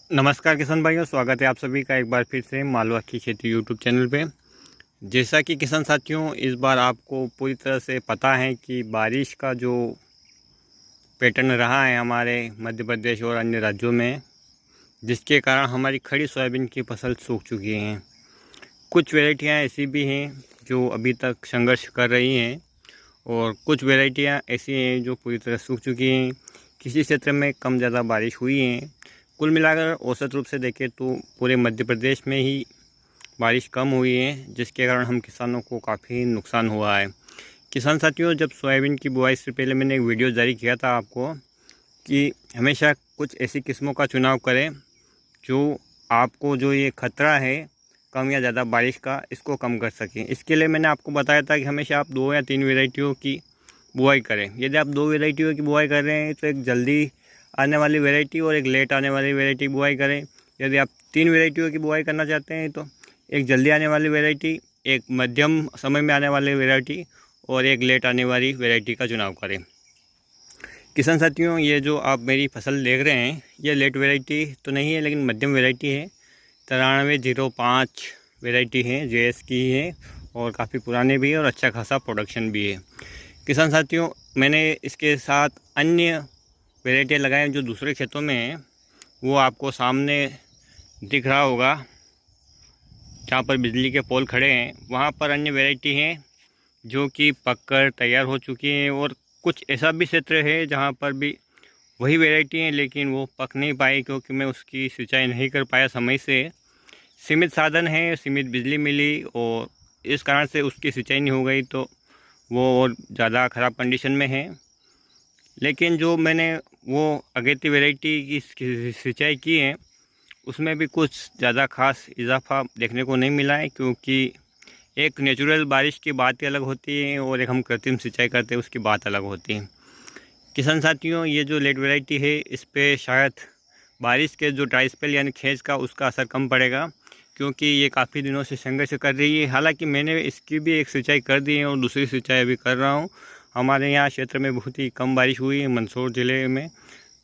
नमस्कार किसान भाइयों, स्वागत है आप सभी का एक बार फिर से मालवा की खेती यूट्यूब चैनल पे। जैसा कि किसान साथियों, इस बार आपको पूरी तरह से पता है कि बारिश का जो पैटर्न रहा है हमारे मध्य प्रदेश और अन्य राज्यों में, जिसके कारण हमारी खड़ी सोयाबीन की फसल सूख चुकी हैं। कुछ वैरायटियां ऐसी भी हैं जो अभी तक संघर्ष कर रही हैं और कुछ वैरायटियां ऐसी हैं जो पूरी तरह सूख चुकी हैं। किसी क्षेत्र में कम ज़्यादा बारिश हुई है। कुल मिलाकर औसत रूप से देखें तो पूरे मध्य प्रदेश में ही बारिश कम हुई है, जिसके कारण हम किसानों को काफ़ी नुकसान हुआ है। किसान साथियों, जब सोयाबीन की बुआई से पहले मैंने एक वीडियो जारी किया था आपको कि हमेशा कुछ ऐसी किस्मों का चुनाव करें जो आपको जो ये खतरा है कम या ज़्यादा बारिश का, इसको कम कर सकें। इसके लिए मैंने आपको बताया था कि हमेशा आप 2 या 3 वैरायटियों की बुआई करें। यदि आप 2 वैरायटियों की बुआई कर रहे हैं तो एक जल्दी आने वाली वैरायटी और एक लेट आने वाली वैरायटी बुआई करें। यदि आप 3 वैरायटियों की बुआई करना चाहते हैं तो एक जल्दी आने वाली वैरायटी, एक मध्यम समय में आने वाली वैरायटी और एक लेट आने वाली वैरायटी का चुनाव करें। किसान साथियों, ये जो आप मेरी फसल देख रहे हैं ये लेट वैरायटी तो नहीं है, लेकिन मध्यम वैरायटी है। 9305 वैरायटी है, JS की है और काफ़ी पुराने भी है और अच्छा खासा प्रोडक्शन भी है। किसान साथियों, मैंने इसके साथ अन्य वैरायटियाँ लगाए जो दूसरे खेतों में हैं, वो आपको सामने दिख रहा होगा। जहाँ पर बिजली के पोल खड़े हैं वहाँ पर अन्य वैरायटी हैं जो कि पककर तैयार हो चुकी हैं, और कुछ ऐसा भी क्षेत्र है जहाँ पर भी वही वैरायटी हैं लेकिन वो पक नहीं पाई क्योंकि मैं उसकी सिंचाई नहीं कर पाया समय से। सीमित साधन है, सीमित बिजली मिली और इस कारण से उसकी सिंचाई नहीं हो गई, तो वो और ज़्यादा ख़राब कंडीशन में है। लेकिन जो मैंने वो अगेती वैरायटी की सिंचाई की है उसमें भी कुछ ज़्यादा खास इजाफा देखने को नहीं मिला है, क्योंकि एक नेचुरल बारिश की बात ही अलग होती है और एक हम कृत्रिम सिंचाई करते हैं उसकी बात अलग होती है। किसान साथियों, ये जो लेट वैरायटी है इस पर शायद बारिश के जो ड्राई स्पेल यानी खेज का उसका असर कम पड़ेगा, क्योंकि ये काफ़ी दिनों से संघर्ष कर रही है। हालांकि मैंने इसकी भी एक सिंचाई कर दी है और दूसरी सिंचाई अभी कर रहा हूँ। हमारे यहाँ क्षेत्र में बहुत ही कम बारिश हुई है, मंदसौर ज़िले में,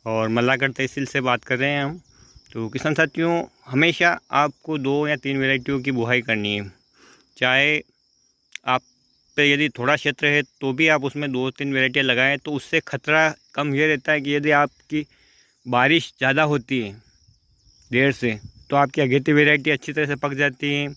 और मल्लागढ़ तहसील से बात कर रहे हैं हम। तो किसान साथियों, हमेशा आपको 2 या 3 वैरायटियों की बुआई करनी है। चाहे आप पे यदि थोड़ा क्षेत्र है तो भी आप उसमें 2-3 वैरायटियाँ लगाएं, तो उससे खतरा कम ये रहता है कि यदि आपकी बारिश ज़्यादा होती है देर से तो आपकी अगेती वैरायटी अच्छी तरह से पक जाती है,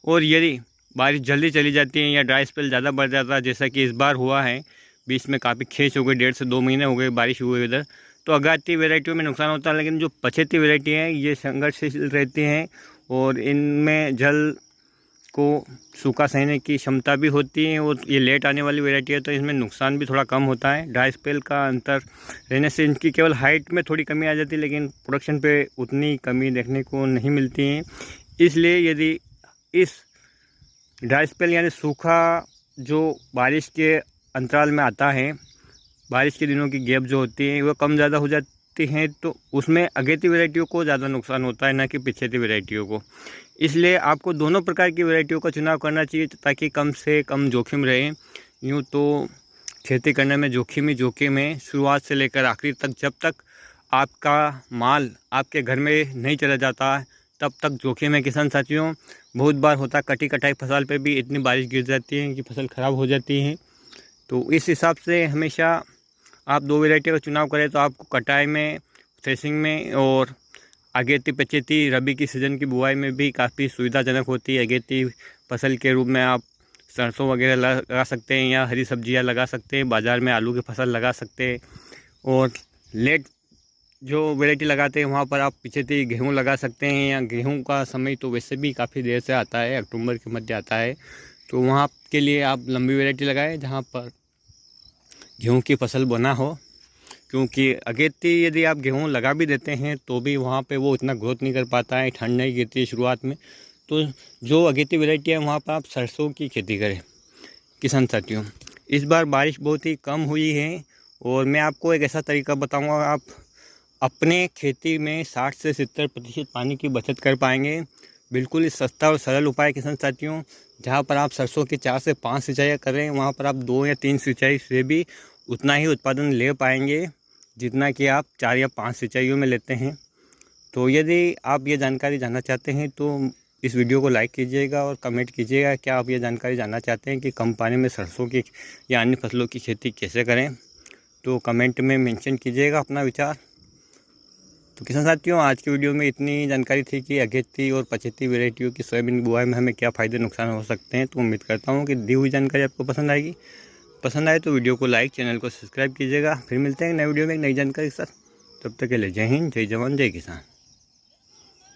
और यदि बारिश जल्दी चली जाती है या ड्राई स्पेल ज़्यादा बढ़ जाता है जैसा कि इस बार हुआ है, बीच में काफ़ी खेच हो गई, 1.5 से 2 महीने हो गए बारिश हुए इधर, तो अगाती वैरायटियों में नुकसान होता है। लेकिन जो पछेती वैरायटी हैं ये संघर्षशील रहती हैं और इनमें जल को सूखा सहने की क्षमता भी होती है, और ये लेट आने वाली वैरायटी है तो इसमें नुकसान भी थोड़ा कम होता है। ड्राई स्पेल का अंतर रहने से इनकी केवल हाइट में थोड़ी कमी आ जाती है, लेकिन प्रोडक्शन पे उतनी कमी देखने को नहीं मिलती है। इसलिए यदि इस ड्राई स्पेल यानी सूखा जो बारिश के अंतराल में आता है, बारिश के दिनों की गैप जो होती है वो कम ज़्यादा हो जाती हैं, तो उसमें अगेती वैरायटियों को ज़्यादा नुकसान होता है, ना कि पिछेती वैरायटियों को। इसलिए आपको दोनों प्रकार की वैरायटियों का चुनाव करना चाहिए ताकि कम से कम जोखिम रहे। यूँ तो खेती करने में जोखिम ही जोखिम है, शुरुआत से लेकर आखिरी तक। जब तक आपका माल आपके घर में नहीं चला जाता तब तक जोखिम है किसान साथियों। बहुत बार होता कटी कटाई फसल पे भी इतनी बारिश गिर जाती है कि फसल ख़राब हो जाती है। तो इस हिसाब से हमेशा आप 2 वैरायटी का चुनाव करें तो आपको कटाई में, थ्रेसिंग में और अगेती पछेती रबी की सीज़न की बुआई में भी काफ़ी सुविधाजनक होती है। अगेती फसल के रूप में आप सरसों वगैरह लगा सकते हैं या हरी सब्जियां लगा सकते हैं, बाज़ार में आलू की फसल लगा सकते हैं। और लेट जो वैरायटी लगाते हैं वहाँ पर आप पिछेती गेहूँ लगा सकते हैं, या गेहूँ का समय तो वैसे भी काफ़ी देर से आता है, अक्टूबर के मध्य आता है, तो वहाँ के लिए आप लंबी वैरायटी लगाएं जहाँ पर गेहूँ की फसल बना हो। क्योंकि अगेती यदि आप गेहूँ लगा भी देते हैं तो भी वहाँ पे वो इतना ग्रोथ नहीं कर पाता है, ठंड नहीं गिरती है शुरुआत में। तो जो अगेती वैरायटी है वहाँ पर आप सरसों की खेती करें। किसान साथियों, इस बार बारिश बहुत ही कम हुई है और मैं आपको एक ऐसा तरीका बताऊंगा, आप अपने खेती में 60 से 70% पानी की बचत कर पाएंगे। बिल्कुल ही सस्ता और सरल उपाय किसान साथियों। जहाँ पर आप सरसों की 4 से 5 सिंचाई करें वहाँ पर आप 2 या 3 सिंचाई से भी उतना ही उत्पादन ले पाएंगे जितना कि आप 4 या 5 सिंचाइयों में लेते हैं। तो यदि आप ये जानकारी जानना चाहते हैं तो इस वीडियो को लाइक कीजिएगा और कमेंट कीजिएगा क्या आप ये जानकारी जानना चाहते हैं कि कम पानी में सरसों की या अन्य फसलों की खेती कैसे करें। तो कमेंट में मेंशन कीजिएगा अपना विचार। तो किसान साथियों, आज की वीडियो में इतनी जानकारी थी कि अगेती और पछेती वैरायटियों की सोयाबीन बुआई में हमें क्या फ़ायदे नुकसान हो सकते हैं। तो उम्मीद करता हूँ कि दी हुई जानकारी आपको पसंद आएगी। पसंद आए तो वीडियो को लाइक, चैनल को सब्सक्राइब कीजिएगा। फिर मिलते हैं नई वीडियो में एक नई जानकारी के साथ। तब तक के लिए जय हिंद, जय जवान, जय किसान।